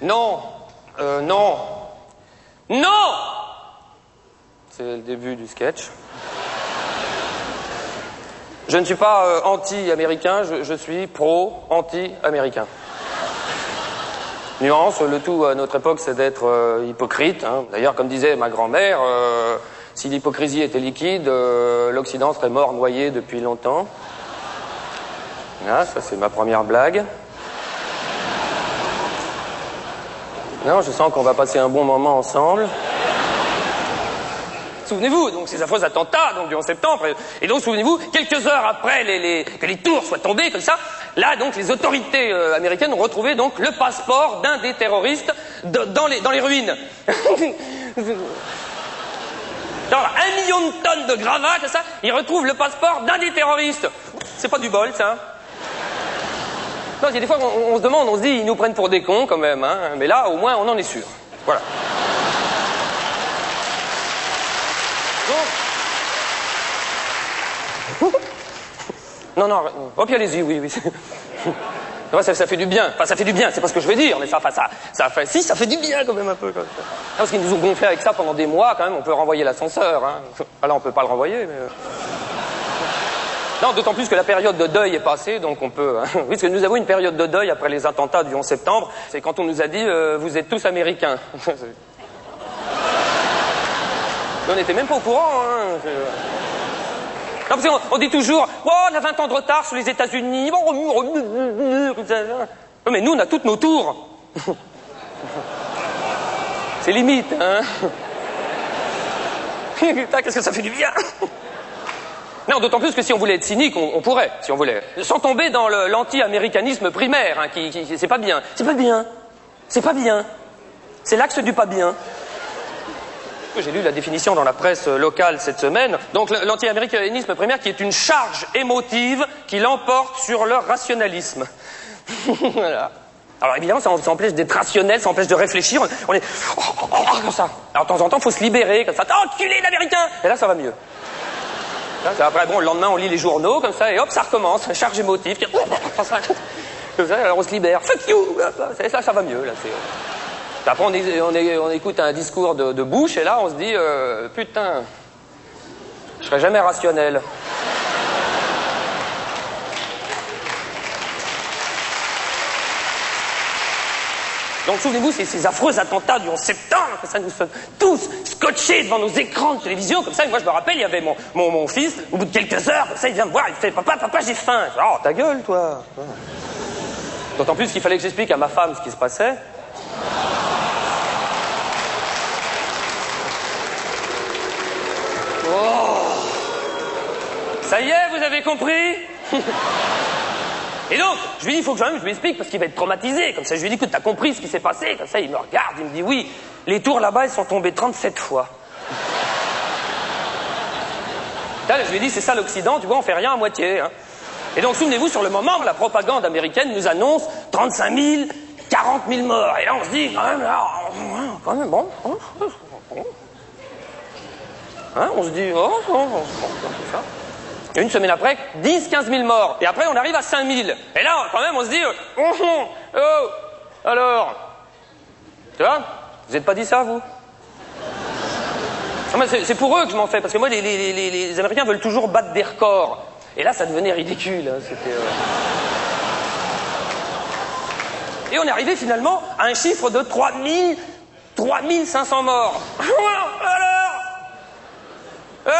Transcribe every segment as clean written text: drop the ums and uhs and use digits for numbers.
Non. Non. Non! C'est le début du sketch. Je ne suis pas anti-américain, je suis pro-anti-américain. Nuance, le tout à notre époque, c'est d'être hypocrite. Hein. D'ailleurs, comme disait ma grand-mère, si l'hypocrisie était liquide, l'Occident serait mort noyé depuis longtemps. Ah, ça c'est ma première blague. Non, je sens qu'on va passer un bon moment ensemble. Souvenez-vous, donc, ces affreux attentats, donc, du 11 septembre. Et donc, souvenez-vous, quelques heures après que les tours soient tombées, comme ça, là, donc, les autorités américaines ont retrouvé, donc, le passeport d'un des terroristes dans les ruines. Genre, 1 million de tonnes de gravats, comme ça, ils retrouvent le passeport d'un des terroristes. C'est pas du bol, ça. Non, il y a des fois, on se demande, on se dit, ils nous prennent pour des cons, quand même, hein. Mais là, au moins, on en est sûr. Voilà. Non, non, oh, puis allez-y, oui. Ça fait du bien. Enfin, ça fait du bien, c'est pas ce que je veux dire, mais ça fait du bien quand même un peu. Parce qu'ils nous ont gonflé avec ça pendant des mois, quand même, on peut renvoyer l'ascenseur. Hein. Ah, là, on peut pas le renvoyer, mais... Non, d'autant plus que la période de deuil est passée, donc on peut... Hein. Oui, parce que nous avons une période de deuil après les attentats du 11 septembre, c'est quand on nous a dit vous êtes tous américains. On n'était même pas au courant, hein. Non, parce qu'on dit toujours, oh, on a 20 ans de retard sur les États-Unis. Mais nous, on a toutes nos tours. C'est limite, hein. Putain, qu'est-ce que ça fait du bien. Non, d'autant plus que si on voulait être cynique, on pourrait, si on voulait. Sans tomber dans l'anti-américanisme primaire, hein, qui c'est pas bien. C'est pas bien. C'est pas bien. C'est l'axe du pas bien. J'ai lu la définition dans la presse locale cette semaine. Donc l'anti-américanisme primaire qui est une charge émotive qui l'emporte sur le rationalisme. Voilà. Alors évidemment, ça empêche d'être rationnel, ça empêche de réfléchir. On est comme ça. Alors de temps en temps, il faut se libérer comme ça. Enculé l'américain. Et là, ça va mieux. Là, après, bon, le lendemain, on lit les journaux comme ça et hop, ça recommence. Charge émotive. Comme ça, alors on se libère. Fuck you. Ça va mieux là. Après, on écoute un discours de Bush, et là, on se dit, putain, je serai jamais rationnel. Donc, souvenez-vous, ces affreux attentats du 11 septembre, comme ça, nous sommes tous scotchés devant nos écrans de télévision, comme ça, et moi, je me rappelle, il y avait mon fils, au bout de quelques heures, comme ça, il vient me voir, il fait, papa, j'ai faim. Je dis, oh, ta gueule, toi. D'autant plus qu'il fallait que j'explique à ma femme ce qui se passait. Ça y est, vous avez compris? Et donc, je lui dis, il faut que je lui explique, parce qu'il va être traumatisé. Comme ça, je lui dis, écoute, t'as compris ce qui s'est passé? Comme ça, il me regarde, il me dit, oui, les tours là-bas, elles sont tombées 37 fois. Là, je lui dis, c'est ça l'Occident, tu vois, on fait rien à moitié. Hein. Et donc, souvenez-vous, sur le moment, la propagande américaine nous annonce 35 000, 40 000 morts. Et là, on se dit, quand même, bon. Hein, on se dit, c'est ça. Et une semaine après, 10-15 000 morts. Et après, on arrive à 5 000. Et là, quand même, on se dit, alors, tu vois, vous n'êtes pas dit ça, vous? C'est pour eux que je m'en fais, parce que moi, les Américains veulent toujours battre des records. Et là, ça devenait ridicule. Hein, Et on est arrivé finalement à un chiffre de 3500 morts. Alors,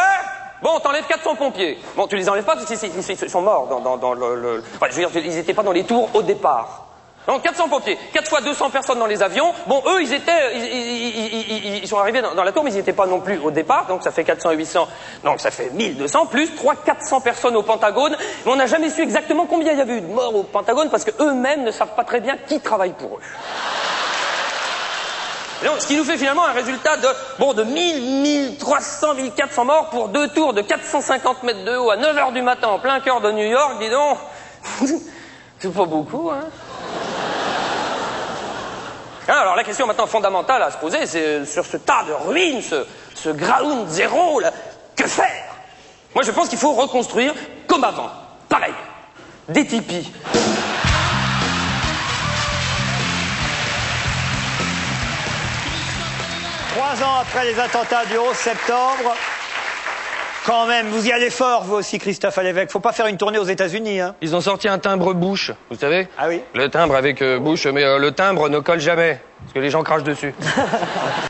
bon, on t'enlève 400 pompiers. Bon, tu les enlèves pas parce qu'ils sont morts dans le... Enfin, je veux dire, ils n'étaient pas dans les tours au départ. Donc 400 pompiers, 4 fois 200 personnes dans les avions. Bon, eux, ils sont arrivés dans la tour, mais ils n'étaient pas non plus au départ. Donc ça fait 400 et 800, donc ça fait 1200, plus 300-400 personnes au Pentagone. Mais on n'a jamais su exactement combien il y avait eu de morts au Pentagone, parce qu'eux-mêmes ne savent pas très bien qui travaille pour eux. Et donc, ce qui nous fait finalement un résultat de 1300, 1400 morts pour 2 tours de 450 mètres de haut à 9 h du matin en plein cœur de New York, dis donc. C'est pas beaucoup, hein. Alors la question maintenant fondamentale à se poser, c'est sur ce tas de ruines, ce ground zéro, là, que faire? Moi je pense qu'il faut reconstruire comme avant, pareil, des tipis. 3 ans après les attentats du 11 septembre. Quand même, vous y allez fort, vous aussi, Christophe Alévêque. Faut pas faire une tournée aux États-Unis, hein. Ils ont sorti un timbre Bush, vous savez? Ah oui? Le timbre avec Bush, mais le timbre ne colle jamais, parce que les gens crachent dessus.